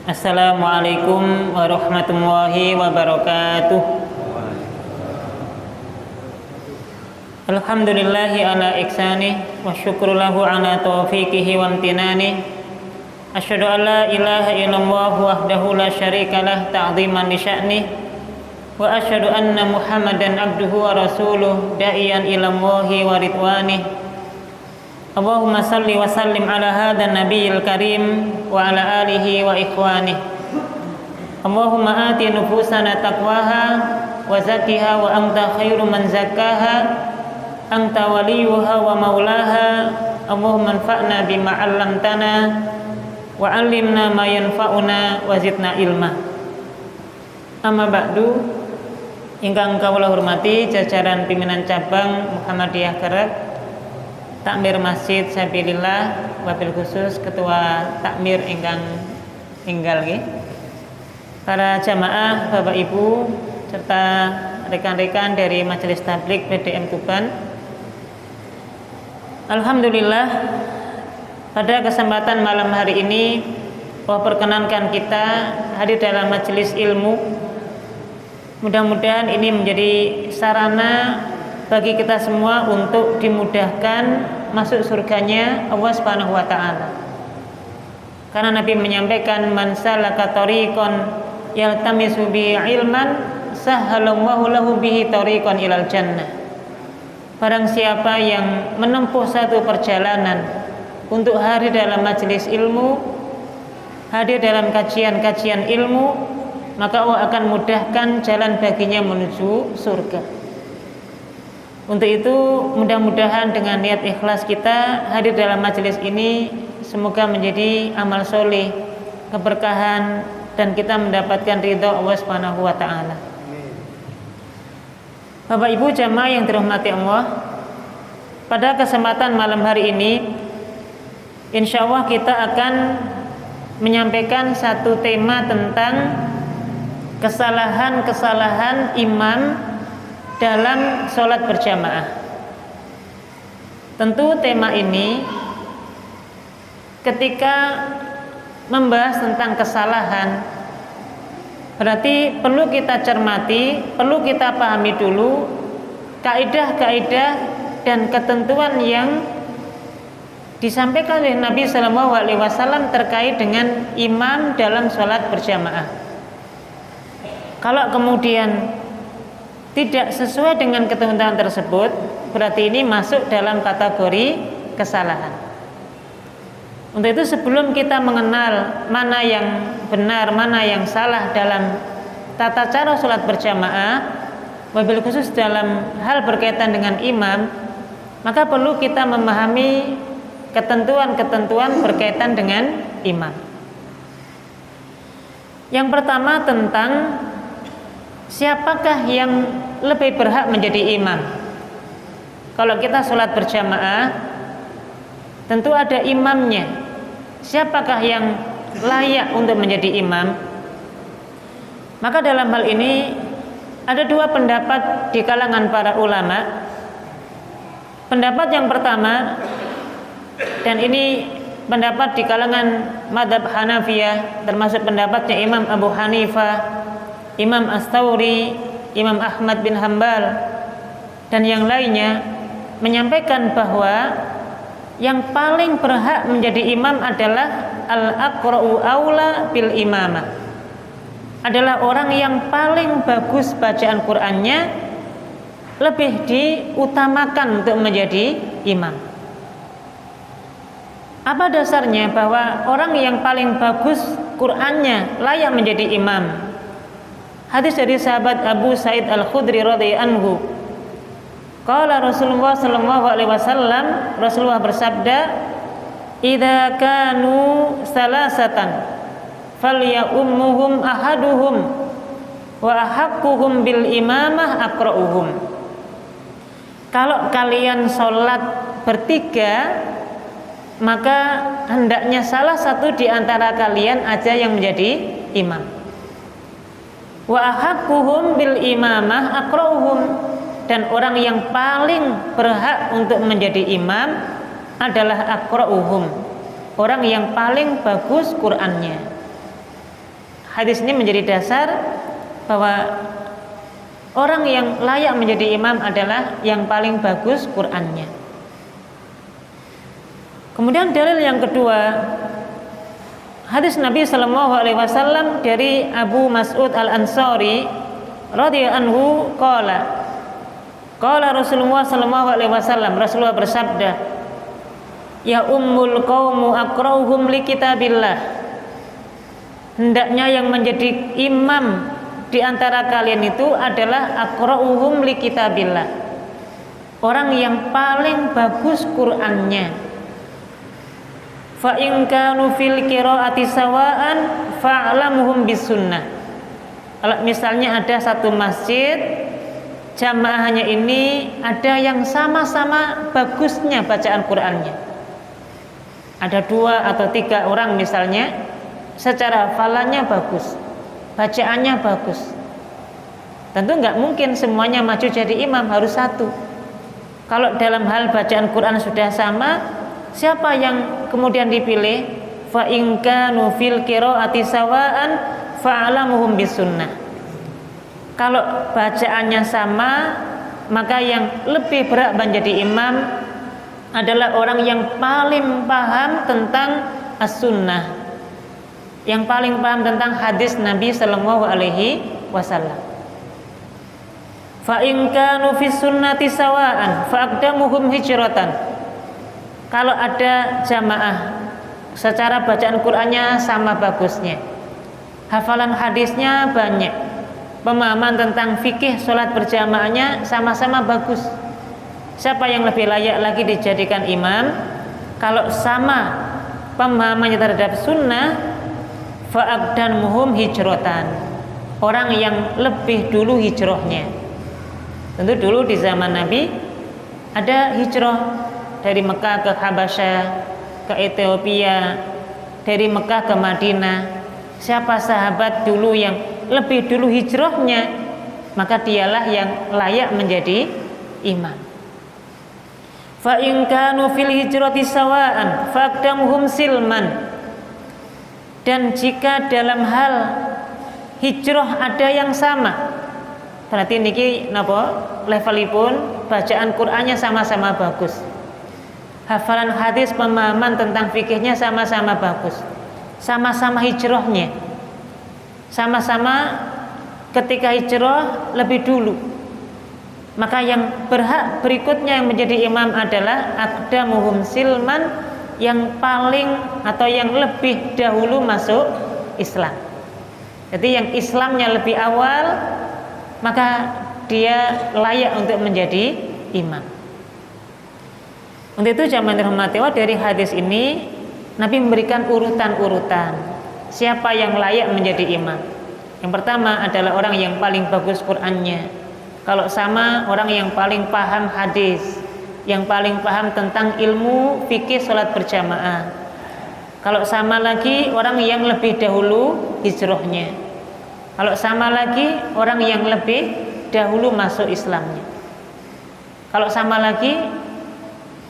Assalamualaikum warahmatullahi wabarakatuh. Alhamdulillahi ala ihsanih wa syukru lahu ala taufiqihi wa amtinani. Asyhadu an la ilaha illallah wahdahu la syarikalah ta'ziman li sya'nih. Wa asyhadu anna Muhammadan abduhu wa rasuluh da'iyan ila Allahi wa ridwanih. Allahumma salli wa sallim ala hadha nabiyil karim wa ala alihi wa ikhwanih. Allahumma ati nufusana taqwaha wa zakkiha wa anta khairu man zakkaha anta waliyuha wa maulaha. Allahumma anfa'na bima 'allamtana wa 'allimna ma yanfa'una wa zidna ilma. Amma ba'du, ingkang kawula hormati jajaran pimpinan cabang Muhammadiyah Kerak, Takmir Masjid Sabilillah, wabil khusus Ketua Takmir ingkang enggal nggih, para jamaah, Bapak Ibu serta rekan-rekan dari Majelis Tabligh PDM Tuban. Alhamdulillah, pada kesempatan malam hari ini Allah perkenankan kita hadir dalam majelis ilmu. Mudah-mudahan ini menjadi sarana bagi kita semua untuk dimudahkan masuk surganya Allah Subhanahu wa taala. Karena Nabi menyampaikan, man salaka tariqan yaltamisu bihi ilman sahhalallahu lahu bihi tariqan ilal jannah. Barang siapa yang menempuh satu perjalanan untuk hadir dalam majelis ilmu, hadir dalam kajian-kajian ilmu, maka Allah akan mudahkan jalan baginya menuju surga. Untuk itu mudah-mudahan dengan niat ikhlas kita hadir dalam majelis ini, semoga menjadi amal soleh, keberkahan, dan kita mendapatkan ridha Allah Subhanahu wa taala. Bapak Ibu jamaah yang dirahmati Allah, pada kesempatan malam hari ini insya Allah kita akan menyampaikan satu tema tentang kesalahan-kesalahan imam dalam sholat berjamaah. Tentu tema ini ketika membahas tentang kesalahan, berarti perlu kita cermati, perlu kita pahami dulu kaidah-kaidah dan ketentuan yang disampaikan oleh Nabi SAW terkait dengan imam dalam sholat berjamaah. Kalau kemudian tidak sesuai dengan ketentuan tersebut, berarti ini masuk dalam kategori kesalahan. Untuk itu sebelum kita mengenal mana yang benar, mana yang salah dalam tata cara sholat berjamaah, wabil khusus dalam hal berkaitan dengan imam, maka perlu kita memahami ketentuan-ketentuan berkaitan dengan imam. Yang pertama tentang siapakah yang lebih berhak menjadi imam. Kalau kita sholat berjamaah, tentu ada imamnya. Siapakah yang layak untuk menjadi imam? Maka dalam hal ini ada dua pendapat di kalangan para ulama. Pendapat yang pertama, dan ini pendapat di kalangan madhab Hanafiyah, termasuk pendapatnya Imam Abu Hanifah, Imam As-Tsauri, Imam Ahmad bin Hambal, dan yang lainnya, menyampaikan bahwa yang paling berhak menjadi imam adalah al-aqra'u aula bil imamah, adalah orang yang paling bagus bacaan Qur'annya, lebih diutamakan untuk menjadi imam. Apa dasarnya bahwa orang yang paling bagus Qur'annya layak menjadi imam? Hadis dari sahabat Abu Sa'id Al-Khudri radhiyallahu anhu. Qala Rasulullah sallallahu alaihi wasallam, Rasulullah bersabda, "Idza kanu salasatan falyummuhum ahaduhum wa ahaqquhum bil imamah aqra'uhum." Kalau kalian sholat bertiga, maka hendaknya salah satu di antara kalian aja yang menjadi imam. Wa ahaqquhum bil imamah aqra'uhum, dan orang yang paling berhak untuk menjadi imam adalah aqra'uhum, orang yang paling bagus Qur'annya. hadis ini menjadi dasar bahwa orang yang layak menjadi imam adalah yang paling bagus Qur'annya. Kemudian dalil yang kedua, hadis Nabi Sallallahu Alaihi Wasallam dari Abu Mas'ud Al Ansari radhiyallahu anhu qala Rasulullah Sallallahu Alaihi Wasallam, Rasulullah bersabda, ya ummul qaumu aqra'uhum li kitabillah, hendaknya yang menjadi imam di antara kalian itu adalah aqra'uhum li kitabillah, orang yang paling bagus Qur'annya. Fa in kanu fil qiraati sawaan fa'lamuhum bis sunnah. Kalau misalnya ada satu masjid, jamaahnya ini ada yang sama-sama bagusnya bacaan Qur'annya, ada 2 atau 3 orang misalnya, secara hafalannya bagus, bacaannya bagus, tentu nggak mungkin semuanya maju jadi imam, harus satu. Kalau dalam hal bacaan Quran sudah sama, siapa yang kemudian dipilih? Fa in kanu fil qiraati sawaan fa'lamuhum bisunnah. Kalau bacaannya sama, maka yang lebih berhak menjadi imam adalah orang yang paling paham tentang as-sunnah, yang paling paham tentang hadis Nabi Sallallahu Alaihi Wasallam. Fa in kanu fis sunnati sawaan fa aqdamuhum hijratan. Kalau ada jamaah secara bacaan Qur'annya sama bagusnya, hafalan hadisnya banyak, pemahaman tentang fikih sholat berjamaahnya sama-sama bagus, siapa yang lebih layak lagi dijadikan imam? Kalau sama pemahamannya terhadap sunnah, fa'aqdamuhum hijratan, orang yang lebih dulu hijrahnya. Tentu dulu di zaman Nabi ada hijrah dari Mekah ke Habasyah, ke Ethiopia, dari Mekah ke Madinah. Siapa sahabat dulu yang lebih dulu hijrahnya, maka dialah yang layak menjadi imam. Fa in kanu fil hijrati sawaan faqdamuhum silman. Dan jika dalam hal hijrah ada yang sama, berarti niki napa levelipun bacaan Qur'annya sama-sama bagus, hafalan hadis, pemahaman tentang fikihnya sama-sama bagus, sama-sama hijrahnya, sama-sama ketika hijrah lebih dulu, maka yang berhak berikutnya yang menjadi imam adalah aqdamuhum silman, yang paling atau yang lebih dahulu masuk Islam. Jadi yang Islamnya lebih awal, maka dia layak untuk menjadi imam. Untuk itu jamaah dirahmati Allah, dari hadis ini Nabi memberikan urutan-urutan siapa yang layak menjadi imam. Yang pertama adalah orang yang paling bagus Qur'annya. Kalau sama, orang yang paling paham hadis, yang paling paham tentang ilmu fikih sholat berjamaah. Kalau sama lagi, orang yang lebih dahulu hijrahnya. Kalau sama lagi, orang yang lebih dahulu masuk Islamnya. Kalau sama lagi,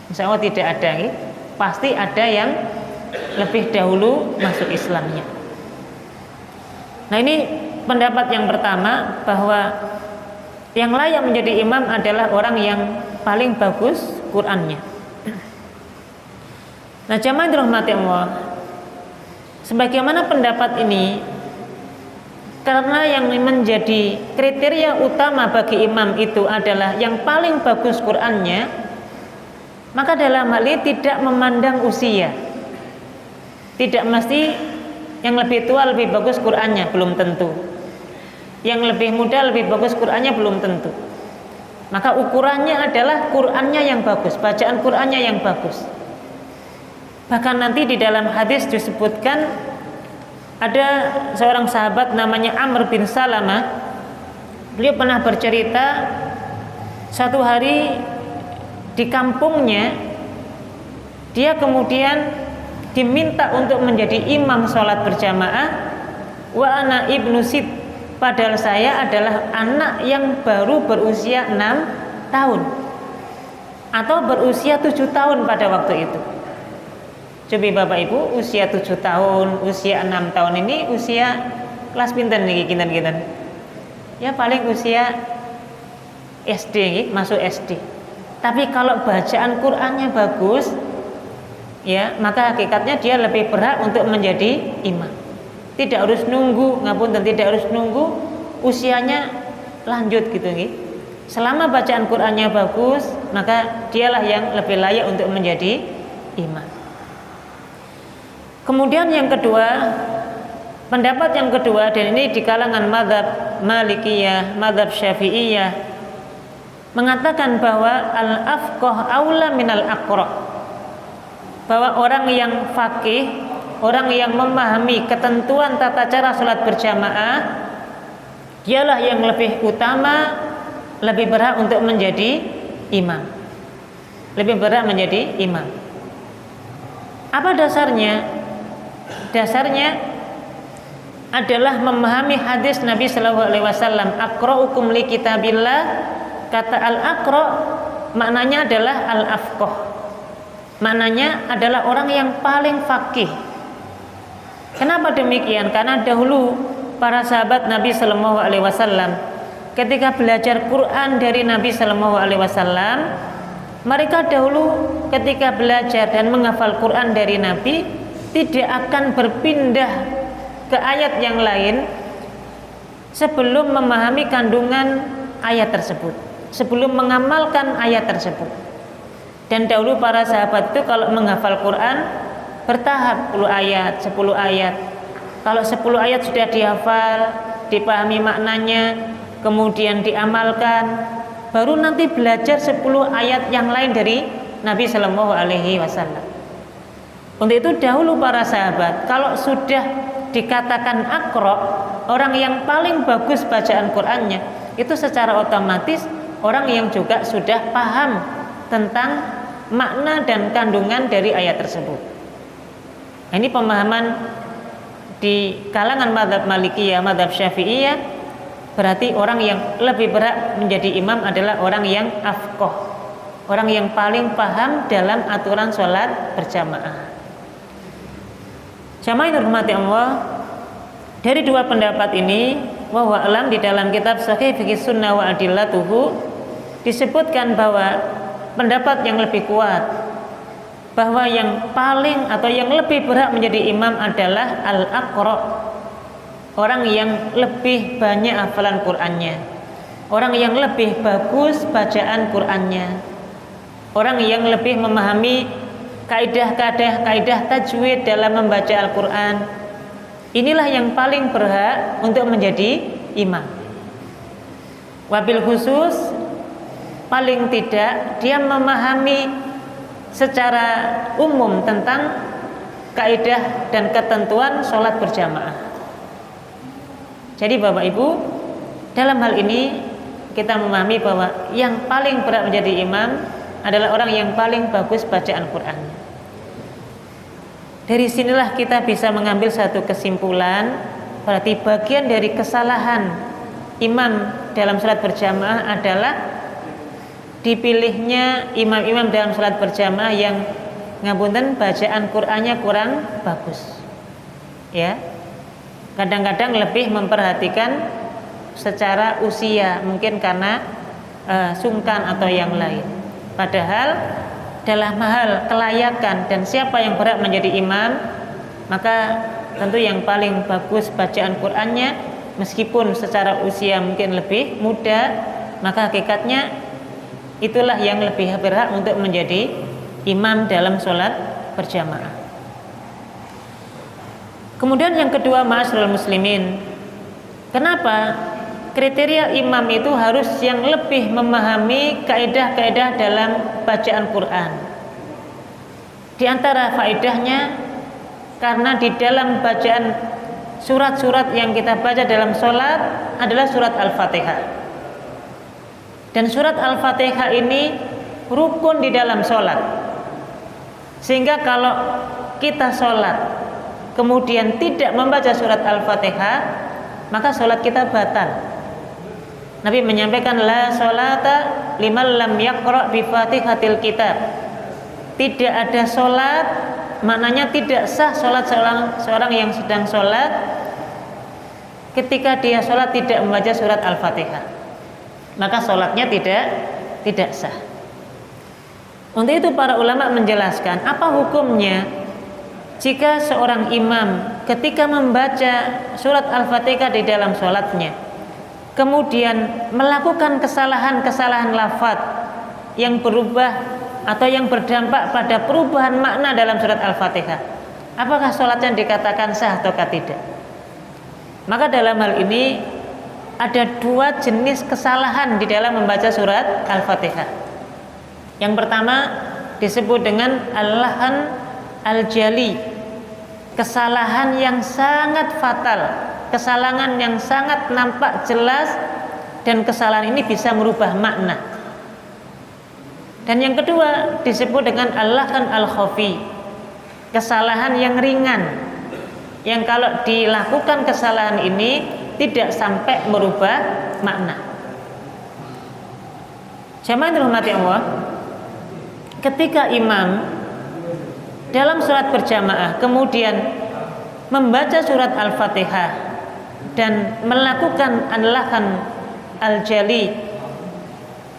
insya Allah tidak ada, pasti ada yang lebih dahulu masuk Islamnya. Nah, ini pendapat yang pertama, bahwa yang layak menjadi imam adalah orang yang paling bagus Qur'annya. Nah, jamaah dirahmati Allah, sebagaimana pendapat ini, karena yang menjadi kriteria utama bagi imam itu adalah yang paling bagus Qur'annya, maka dalam hal ini tidak memandang usia. Tidak mesti yang lebih tua lebih bagus Qur'annya, belum tentu. Yang lebih muda lebih bagus Qur'annya, belum tentu. Maka ukurannya adalah Qur'annya yang bagus, bacaan Qur'annya yang bagus. Bahkan nanti di dalam hadis disebutkan ada seorang sahabat namanya Amr bin Salamah. Beliau pernah bercerita, satu hari di kampungnya dia kemudian diminta untuk menjadi imam sholat berjamaah. Wa ana ibnu sid, padahal saya adalah anak yang baru berusia 6 tahun atau berusia 7 tahun pada waktu itu. Coba Bapak Ibu, usia 7 tahun, usia 6 tahun ini usia kelas pinten niki kinten-kinten? Ya paling usia SD nggih, masuk SD. Tapi kalau bacaan Qur'annya bagus, ya, maka hakikatnya dia lebih berhak untuk menjadi imam. Tidak harus nunggu, ngapunten, tidak harus nunggu usianya lanjut gitu nggih. Selama bacaan Qur'annya bagus, maka dialah yang lebih layak untuk menjadi imam. Kemudian yang kedua, pendapat yang kedua, dan ini di kalangan mazhab Malikiyah, mazhab Syafi'iyah, mengatakan bahwa al-afqah aula minal aqra, bahwa orang yang faqih, orang yang memahami ketentuan tata cara salat berjamaah, dialah yang lebih utama, lebih berhak untuk menjadi imam. Lebih berhak menjadi imam. Apa dasarnya? Dasarnya adalah memahami hadis Nabi Shallallahu Alaihi Wasallam, aqra'ukum li kitabillah. Kata al-aqra maknanya adalah al-afqah, maknanya adalah orang yang paling faqih. Kenapa demikian? Karena dahulu para sahabat Nabi Shallallahu Alaihi Wasallam ketika belajar Quran dari Nabi Shallallahu Alaihi Wasallam, mereka dahulu ketika belajar dan menghafal Quran dari Nabi tidak akan berpindah ke ayat yang lain sebelum memahami kandungan ayat tersebut, sebelum mengamalkan ayat tersebut. Dan dahulu para sahabat itu kalau menghafal Quran bertahap, 10 ayat, 10 ayat. Kalau 10 ayat sudah dihafal, dipahami maknanya, kemudian diamalkan, baru nanti belajar 10 ayat yang lain dari Nabi Sallallahu Alaihi Wasallam. Untuk itu dahulu para sahabat kalau sudah dikatakan aqra, orang yang paling bagus bacaan Qur'annya, itu secara otomatis orang yang juga sudah paham tentang makna dan kandungan dari ayat tersebut. Ini pemahaman di kalangan mazhab Malikiyah, mazhab Syafi'iyah. Berarti orang yang lebih berhak menjadi imam adalah orang yang afqah, orang yang paling paham dalam aturan sholat berjamaah. Jamaah yang dirahmati Allah, dari dua pendapat ini, wa alam, di dalam kitab Sahih Fiqh Sunnah wa Adillatuhu disebutkan bahwa pendapat yang lebih kuat, bahwa yang paling atau yang lebih berhak menjadi imam adalah al-aqra, orang yang lebih banyak hafalan Qur'annya, orang yang lebih bagus bacaan Qur'annya, orang yang lebih memahami kaidah tajwid dalam membaca Al-Quran. Inilah yang paling berhak untuk menjadi imam. Wabil khusus, paling tidak dia memahami secara umum tentang kaidah dan ketentuan sholat berjamaah. Jadi Bapak Ibu, dalam hal ini kita memahami bahwa yang paling berhak menjadi imam adalah orang yang paling bagus bacaan Quran. Dari sinilah kita bisa mengambil satu kesimpulan, berarti bagian dari kesalahan imam dalam salat berjamaah adalah dipilihnya imam-imam dalam salat berjamaah yang ngapunten bacaan Qur'annya kurang bagus. Ya. Kadang-kadang lebih memperhatikan secara usia, mungkin karena sungkan atau yang lain. Padahal dalam hal kelayakan dan siapa yang berhak menjadi imam, maka tentu yang paling bagus bacaan Qur'annya, meskipun secara usia mungkin lebih muda, maka hakikatnya itulah yang lebih berhak untuk menjadi imam dalam sholat berjamaah. Kemudian yang kedua, ma'asyiral muslimin, kenapa kriteria imam itu harus yang lebih memahami kaidah-kaidah dalam bacaan Quran? Di antara faedahnya, karena di dalam bacaan surat-surat yang kita baca dalam sholat adalah surat Al-Fatihah. Dan surat Al-Fatihah ini rukun di dalam sholat. Sehingga kalau kita sholat kemudian tidak membaca surat Al-Fatihah, maka sholat kita batal. Nabi menyampaikan, la sholata liman lam yaqra bi fatihatil kitab. Tidak ada sholat, maknanya tidak sah sholat seorang yang sedang sholat ketika dia sholat tidak membaca surat Al-Fatihah, maka sholatnya tidak sah. Untuk itu para ulama menjelaskan apa hukumnya jika seorang imam ketika membaca surat Al-Fatihah di dalam sholatnya kemudian melakukan kesalahan-kesalahan lafaz yang berubah atau yang berdampak pada perubahan makna dalam surat Al-Fatihah, apakah sholatnya dikatakan sah atau tidak? Maka dalam hal ini ada dua jenis kesalahan di dalam membaca surat Al-Fatihah. Yang pertama disebut dengan al-lahan al-jali, kesalahan yang sangat fatal, kesalahan yang sangat nampak jelas, dan kesalahan ini bisa merubah makna. Dan yang kedua disebut dengan al-lahan al-khafi, kesalahan yang ringan, yang kalau dilakukan kesalahan ini tidak sampai merubah makna. Jamaah dirahmati Allah, ketika imam dalam sholat berjamaah kemudian membaca surat Al-Fatihah dan melakukan al-lahan al-jali,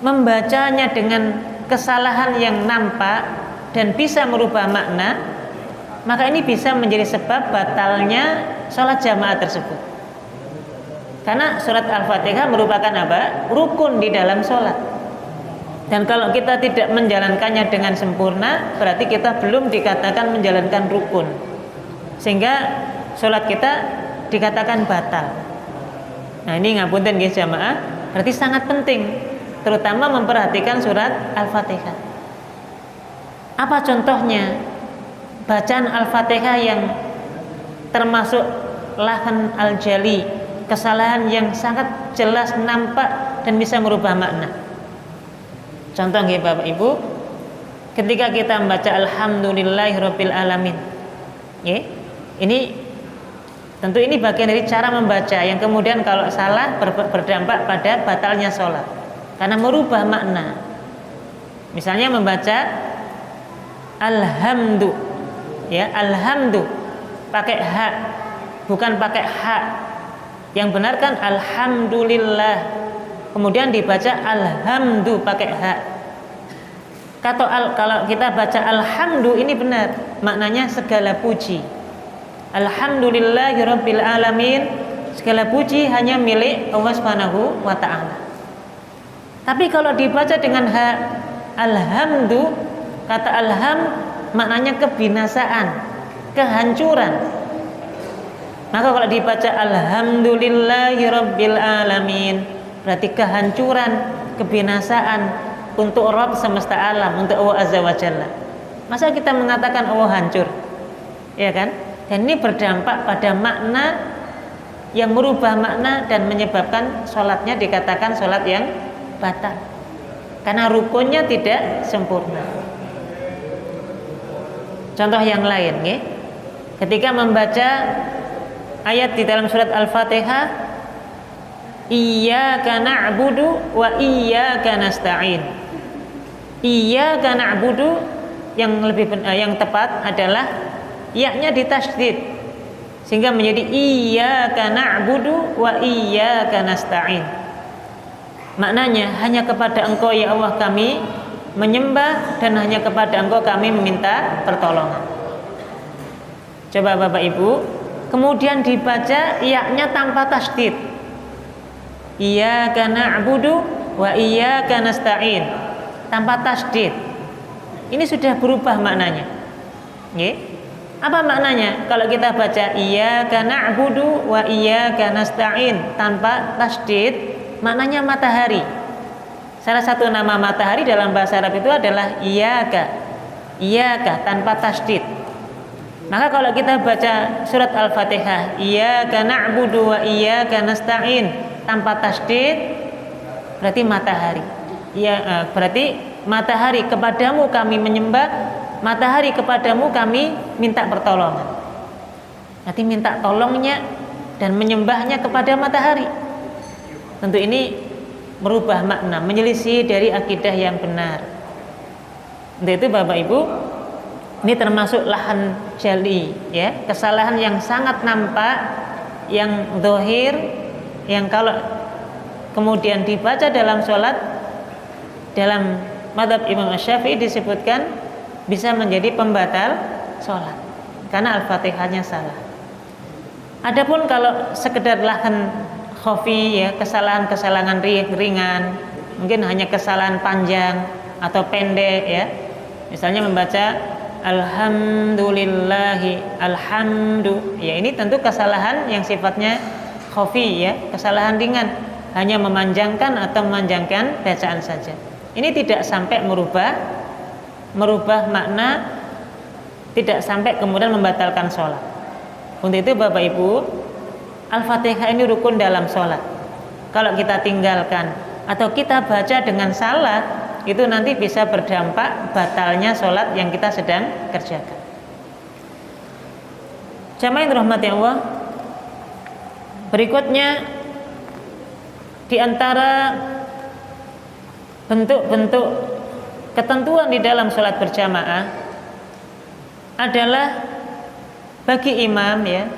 membacanya dengan kesalahan yang nampak dan bisa merubah makna, maka ini bisa menjadi sebab batalnya sholat jamaah tersebut. Karena surat Al-Fatihah merupakan apa? Rukun di dalam sholat. Dan kalau kita tidak menjalankannya dengan sempurna, berarti kita belum dikatakan menjalankan rukun, sehingga sholat kita dikatakan batal. Nah ini ngapunten guys jamaah, berarti sangat penting, terutama memperhatikan surat Al-Fatihah. Apa contohnya bacaan Al-Fatihah yang termasuk lahan al-jali, kesalahan yang sangat jelas nampak dan bisa merubah makna? Contoh ya Bapak Ibu, ketika kita membaca alhamdulillahirabbil alamin, ya, ini tentu ini bagian dari cara membaca yang kemudian kalau salah berdampak pada batalnya sholat karena merubah makna. Misalnya membaca alhamdu, ya, alhamdu pakai ha, bukan pakai ha. Yang benar kan alhamdulillah, kemudian dibaca alhamdu pakai ha. Kalau kita baca alhamdu ini benar, maknanya segala puji. Alhamdulillahirabbil alamin, segala puji hanya milik Allah Subhanahu wa taala. Tapi kalau dibaca dengan ha, alhamdu, kata alham maknanya kebinasaan, kehancuran. Maka kalau dibaca alhamdulillahirabbil alamin, berarti kehancuran, kebinasaan untuk Rabb semesta alam, untuk Allah Azza wa Jalla. Masa kita mengatakan Allah hancur? Ya kan? Dan ini berdampak pada makna yang merubah makna dan menyebabkan sholatnya dikatakan sholat yang batal karena rukunnya tidak sempurna. Contoh yang lain, ya. Ketika membaca ayat di dalam surat Al-Fatihah, iyyaka na'budu wa iyyaka nasta'in. Iyyaka na'budu yang tepat adalah ya-nya ditasydid sehingga menjadi iyyaka na'budu wa iyyaka nasta'in. Maknanya hanya kepada Engkau ya Allah kami menyembah dan hanya kepada Engkau kami meminta pertolongan. Coba Bapak Ibu, kemudian dibaca ya-nya tanpa tasydid. Iyyaka na'budu wa iyyaka nasta'in tanpa tasydid. Ini sudah berubah maknanya. Nggih. Apa maknanya? Kalau kita baca iyyaka na'budu wa iyyaka nasta'in tanpa tasydid, maknanya matahari. Salah satu nama matahari dalam bahasa Arab itu adalah iyyaka. Iyyaka tanpa tasydid. Maka kalau kita baca surat Al-Fatihah, iyyaka na'budu wa iyyaka nasta'in tanpa tasydid, berarti matahari. Ya, berarti matahari kepadamu kami menyembah, matahari kepadamu kami minta pertolongan. Nanti minta tolongnya dan menyembahnya kepada matahari. Tentu ini merubah makna, menyelisih dari akidah yang benar. Untuk itu Bapak Ibu, ini termasuk lahan jali, ya, kesalahan yang sangat nampak yang zahir, yang kalau kemudian dibaca dalam sholat, dalam mazhab Imam Syafi'i disebutkan bisa menjadi pembatal sholat karena Al-Fatihahnya salah. Adapun kalau sekedar lahan khafi, ya, kesalahan-kesalahan ringan, mungkin hanya kesalahan panjang atau pendek, ya, misalnya membaca alhamdulillahi alhamdu, ya, ini tentu kesalahan yang sifatnya khafi, ya, kesalahan ringan, hanya memanjangkan atau memanjangkan bacaan saja. Ini tidak sampai merubah makna, tidak sampai kemudian membatalkan sholat. Untuk itu Bapak Ibu, Al-Fatihah ini rukun dalam sholat. Kalau kita tinggalkan atau kita baca dengan salah, itu nanti bisa berdampak batalnya sholat yang kita sedang kerjakan. Jamaah yang dirahmati Allah, berikutnya di antara bentuk-bentuk ketentuan di dalam sholat berjamaah adalah bagi imam, ya,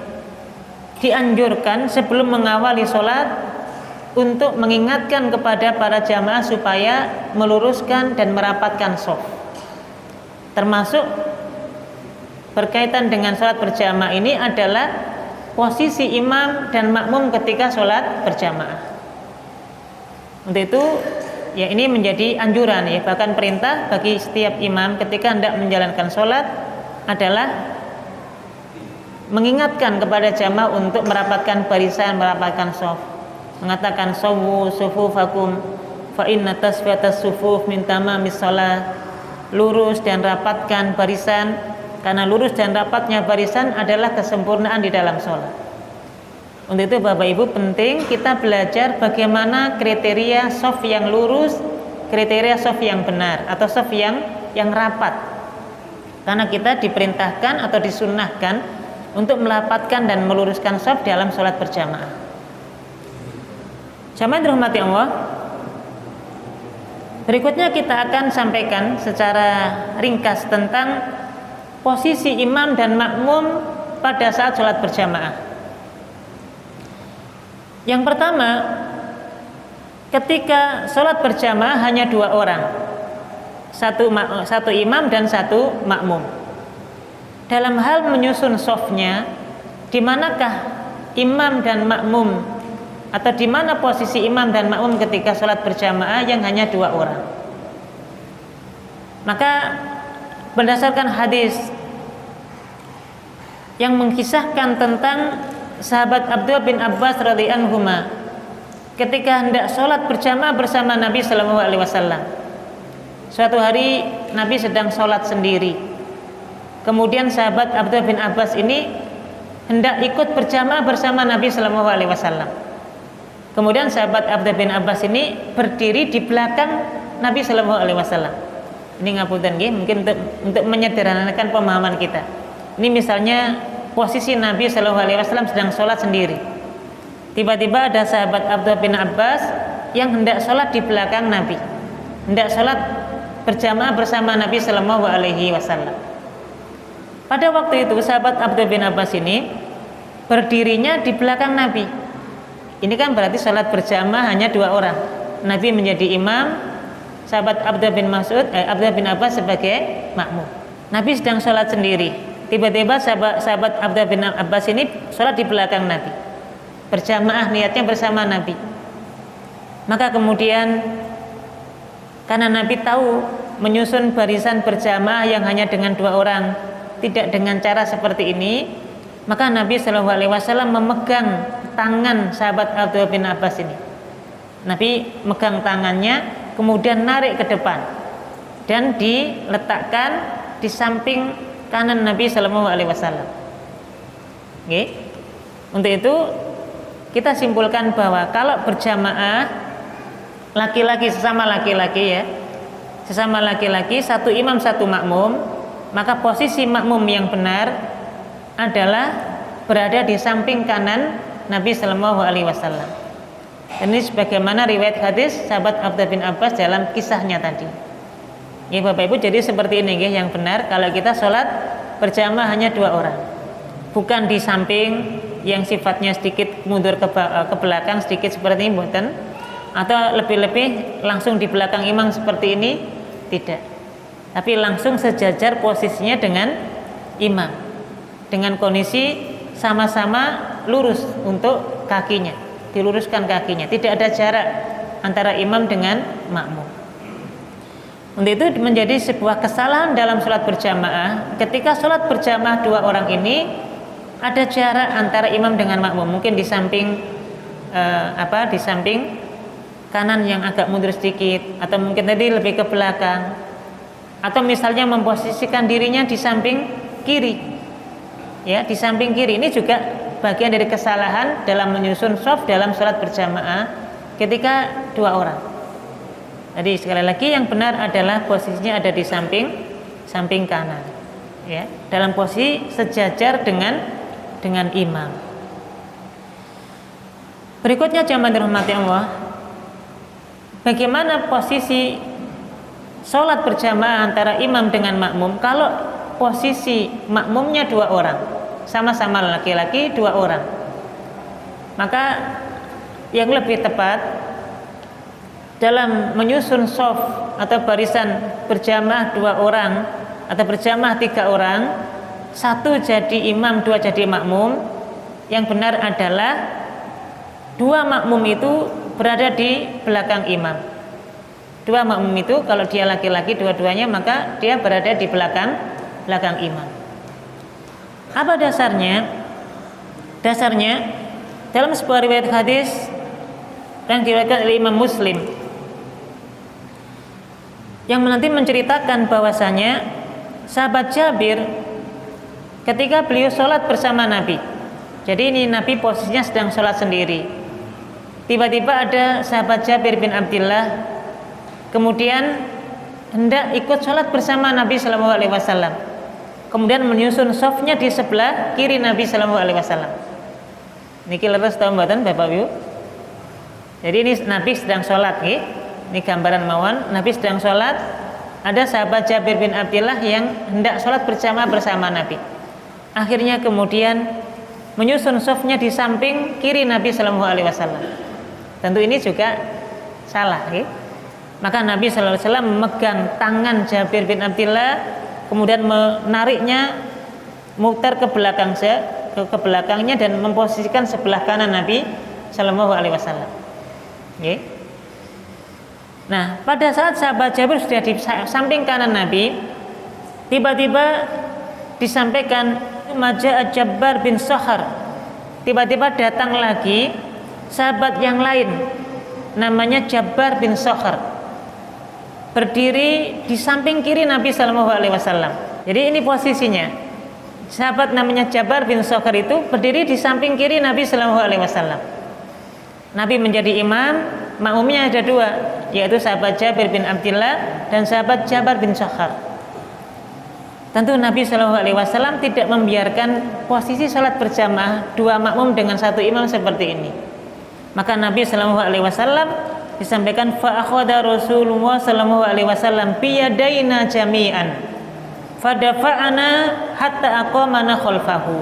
dianjurkan sebelum mengawali sholat untuk mengingatkan kepada para jamaah supaya meluruskan dan merapatkan shaf. Termasuk berkaitan dengan sholat berjamaah ini adalah posisi imam dan makmum ketika sholat berjamaah. Untuk itu, ya, ini menjadi anjuran, ya, bahkan perintah bagi setiap imam ketika hendak menjalankan sholat adalah mengingatkan kepada jamaah untuk merapatkan barisan, merapatkan shaf. Mengatakan sawu sufufakum fa inna tasfiyatas sufuf min tamamis shalah. Lurus dan rapatkan barisan, karena lurus dan rapatnya barisan adalah kesempurnaan di dalam sholat. Untuk itu Bapak Ibu, penting kita belajar bagaimana kriteria shaf yang lurus, kriteria shaf yang benar atau shaf yang rapat. Karena kita diperintahkan atau disunnahkan untuk melapatkan dan meluruskan shaf dalam sholat berjamaah. Jamaah dirahmati Allah, berikutnya kita akan sampaikan secara ringkas tentang posisi imam dan makmum pada saat sholat berjamaah. Yang pertama, ketika sholat berjamaah hanya 2 orang, satu imam dan satu makmum. Dalam hal menyusun shafnya, di manakah imam dan makmum, atau di mana posisi imam dan makmum ketika sholat berjamaah yang hanya 2 orang? Maka berdasarkan hadis yang mengisahkan tentang sahabat Abdullah bin Abbas radhiyallahu anhu ketika hendak sholat berjamaah bersama Nabi Sallallahu Alaihi Wasallam. Suatu hari Nabi sedang sholat sendiri. Kemudian sahabat Abdullah bin Abbas ini hendak ikut berjamaah bersama Nabi Sallallahu Alaihi Wasallam. Kemudian sahabat Abdullah bin Abbas ini berdiri di belakang Nabi Sallallahu Alaihi Wasallam. Ini ngapunten nggih, mungkin untuk menyederhanakan pemahaman kita. Ini misalnya posisi Nabi Sallallahu Alaihi Wasallam sedang sholat sendiri. Tiba-tiba ada sahabat Abdullah bin Abbas yang hendak sholat di belakang Nabi, hendak sholat berjamaah bersama Nabi Sallallahu Alaihi Wasallam. Pada waktu itu sahabat Abdullah bin Abbas ini berdirinya di belakang Nabi. Ini kan berarti sholat berjamaah hanya 2 orang. Nabi menjadi imam, sahabat Abdullah bin Abbas sebagai makmum. Nabi sedang sholat sendiri. Tiba-tiba sahabat Abdullah bin Abbas ini sholat di belakang Nabi, berjamaah, niatnya bersama Nabi. Maka kemudian karena Nabi tahu menyusun barisan berjamaah yang hanya dengan 2 orang tidak dengan cara seperti ini, maka Nabi Shallallahu Alaihi Wasallam memegang tangan sahabat Abdullah bin Abbas ini. Nabi megang tangannya, kemudian narik ke depan dan diletakkan di samping kanan Nabi Shallallahu Alaihi Wasallam. Oke. Untuk itu kita simpulkan bahwa kalau berjamaah laki-laki sesama laki-laki, ya, sesama laki-laki, satu imam satu makmum, maka posisi makmum yang benar adalah berada di samping kanan Nabi Sallallahu Alaihi Wasallam. Ini sebagaimana riwayat hadis sahabat Abdullah bin Abbas dalam kisahnya tadi. Ya Bapak Ibu, jadi seperti ini ya, yang benar kalau kita sholat berjamaah hanya 2 orang, bukan di samping yang sifatnya sedikit mundur ke belakang sedikit seperti ini mboten, atau lebih-lebih langsung di belakang imam seperti ini, tidak, tapi langsung sejajar posisinya dengan imam dengan kondisi sama-sama lurus untuk kakinya, diluruskan kakinya, tidak ada jarak antara imam dengan makmum. Untuk itu menjadi sebuah kesalahan dalam sholat berjamaah. Ketika sholat berjamaah dua orang ini ada jarak antara imam dengan makmum, mungkin di samping di samping kanan yang agak mundur sedikit, atau mungkin tadi lebih ke belakang, atau misalnya memposisikan dirinya di samping kiri, ya di samping kiri. Ini juga bagian dari kesalahan dalam menyusun shaf dalam sholat berjamaah ketika dua orang. Jadi sekali lagi yang benar adalah posisinya ada di samping kanan, ya, dalam posisi sejajar dengan imam. Berikutnya jamaah dirahmati Allah, bagaimana posisi sholat berjamaah antara imam dengan makmum kalau posisi makmumnya dua orang, sama-sama laki-laki dua orang? Maka yang lebih tepat dalam menyusun shaf atau barisan berjamaah dua orang atau berjamaah tiga orang, satu jadi imam, dua jadi makmum, yang benar adalah dua makmum itu berada di belakang imam. Dua makmum itu kalau dia laki-laki dua-duanya, maka dia berada di belakang imam. Apa dasarnya? Dasarnya dalam sebuah riwayat hadis yang diriwayatkan oleh Imam Muslim, yang nanti menceritakan bahwasanya sahabat Jabir ketika beliau sholat bersama Nabi. Jadi ini Nabi posisinya sedang sholat sendiri. Tiba-tiba ada sahabat Jabir bin Abdullah kemudian hendak ikut sholat bersama Nabi Sallallahu Alaihi Wasallam. Kemudian menyusun shafnya di sebelah kiri Nabi Sallallahu Alaihi Wasallam. Niki leres tahu mboten Bapak Ibu? Jadi ini Nabi sedang sholat, ini gambaran mawon. Nabi sedang sholat, ada sahabat Jabir bin Abdullah yang hendak sholat bersama Nabi. Akhirnya kemudian menyusun shafnya di samping kiri Nabi Sallallahu Alaihi Wasallam. Tentu ini juga salah, Maka Nabi Sallallahu Alaihi Wasallam memegang tangan Jabir bin Abdullah, kemudian menariknya muter ke belakangnya dan memposisikan sebelah kanan Nabi Sallallahu Alaihi Wasallam. Nah, pada saat sahabat Jabir sudah di samping kanan Nabi, tiba-tiba disampaikan Maja'a Jabbar bin Sokhar. Tiba-tiba datang lagi sahabat yang lain, namanya Jabbar bin Sokhar, berdiri di samping kiri Nabi Sallallahu Alaihi Wasallam. Jadi ini posisinya, sahabat namanya Jabbar bin Sokhar itu berdiri di samping kiri Nabi Sallallahu Alaihi Wasallam. Nabi menjadi imam, makmumnya ada dua, yaitu sahabat Jabir bin Abdullah dan sahabat Jabbar bin Sokhar. Tentu Nabi Shallallahu Alaihi Wasallam tidak membiarkan posisi sholat berjamaah dua makmum dengan satu imam seperti ini. Maka Nabi Shallallahu Alaihi Wasallam disampaikan fa akhadha Rasulullah Shallallahu Alaihi Wasallam biyadaina jami'an fadafa'ana hatta aqamana khalfahu.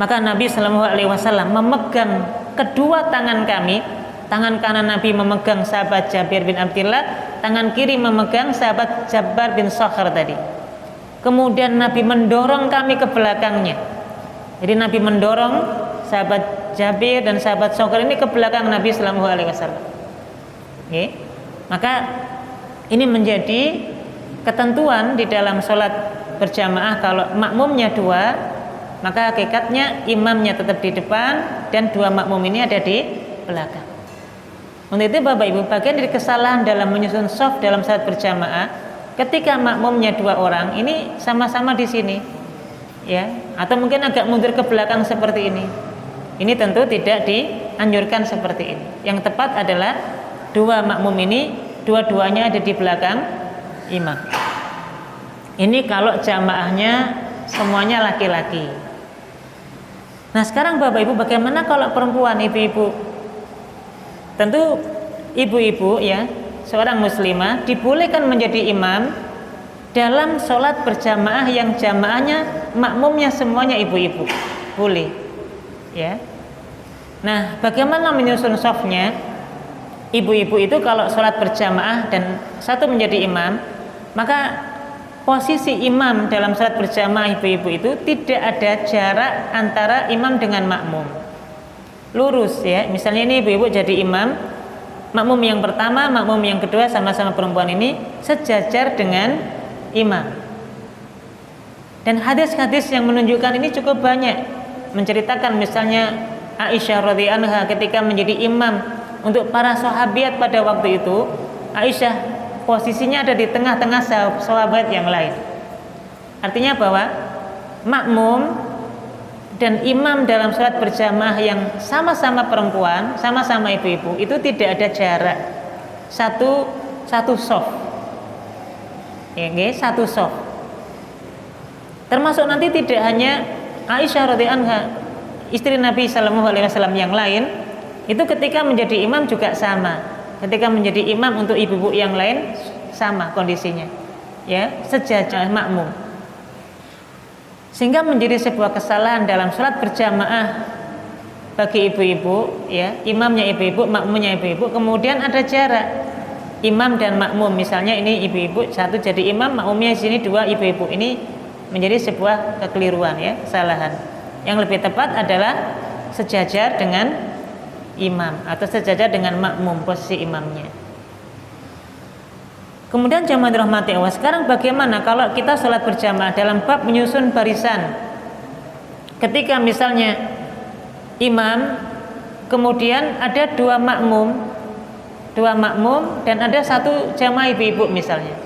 Maka Nabi Shallallahu Alaihi Wasallam memegang kedua tangan kami. Tangan kanan Nabi memegang sahabat Jabir bin Abdullah, tangan kiri memegang sahabat Jabbar bin Sokhar tadi. Kemudian Nabi mendorong kami ke belakangnya. Jadi Nabi mendorong sahabat Jabir dan sahabat Sokhar ini ke belakang Nabi Sallallahu Alaihi Wasallam. Maka ini menjadi ketentuan di dalam sholat berjamaah. Kalau makmumnya dua, maka hakikatnya imamnya tetap di depan dan dua makmum ini ada di belakang. Untuk itu Bapak Ibu, bagian dari kesalahan dalam menyusun shaf dalam salat berjamaah, ketika makmumnya dua orang ini sama-sama di sini, ya, atau mungkin agak mundur ke belakang seperti ini. Ini tentu tidak dianjurkan seperti ini. Yang tepat adalah dua makmum ini dua-duanya ada di belakang imam. Ini kalau jamaahnya semuanya laki-laki. Nah sekarang Bapak Ibu, bagaimana kalau perempuan, ibu-ibu? Tentu ibu-ibu, ya, seorang muslimah dibolehkan menjadi imam dalam sholat berjamaah yang jamaahnya makmumnya semuanya ibu-ibu, boleh. ya. Nah, bagaimana menyusun shafnya? Ibu-ibu itu kalau sholat berjamaah dan satu menjadi imam, maka posisi imam dalam sholat berjamaah ibu-ibu itu tidak ada jarak antara imam dengan makmum, lurus ya. Misalnya ini ibu-ibu jadi imam, makmum yang pertama, makmum yang kedua sama-sama perempuan ini sejajar dengan imam. Dan hadis-hadis yang menunjukkan ini cukup banyak, menceritakan misalnya Aisyah radhiyallahu anha ketika menjadi imam untuk para sahabiat pada waktu itu, Aisyah posisinya ada di tengah-tengah sahabat yang lain. Artinya bahwa makmum dan imam dalam sholat berjamaah yang sama-sama perempuan, sama-sama ibu-ibu, itu tidak ada jarak satu shaf, ya, satu shaf. Termasuk nanti tidak hanya Aisyah radhiyallahu anha, istri Nabi sallallahu alaihi wasallam yang lain itu ketika menjadi imam juga sama. Ketika menjadi imam untuk ibu-ibu yang lain sama kondisinya, ya, sejajar makmum. Sehingga menjadi sebuah kesalahan dalam sholat berjamaah bagi ibu-ibu, ya, imamnya ibu-ibu, makmumnya ibu-ibu, kemudian ada jarak imam dan makmum. Misalnya ini ibu-ibu satu jadi imam, makmumnya di sini dua ibu-ibu. Ini menjadi sebuah kekeliruan, ya, kesalahan. Yang lebih tepat adalah sejajar dengan imam atau sejajar dengan makmum posisi imamnya. Kemudian jamaah dirahmati Allah, sekarang bagaimana kalau kita sholat berjamaah dalam bab menyusun barisan? Ketika misalnya imam, kemudian ada dua makmum dan ada satu jamaah ibu-ibu misalnya.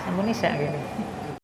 Sampun isa gini.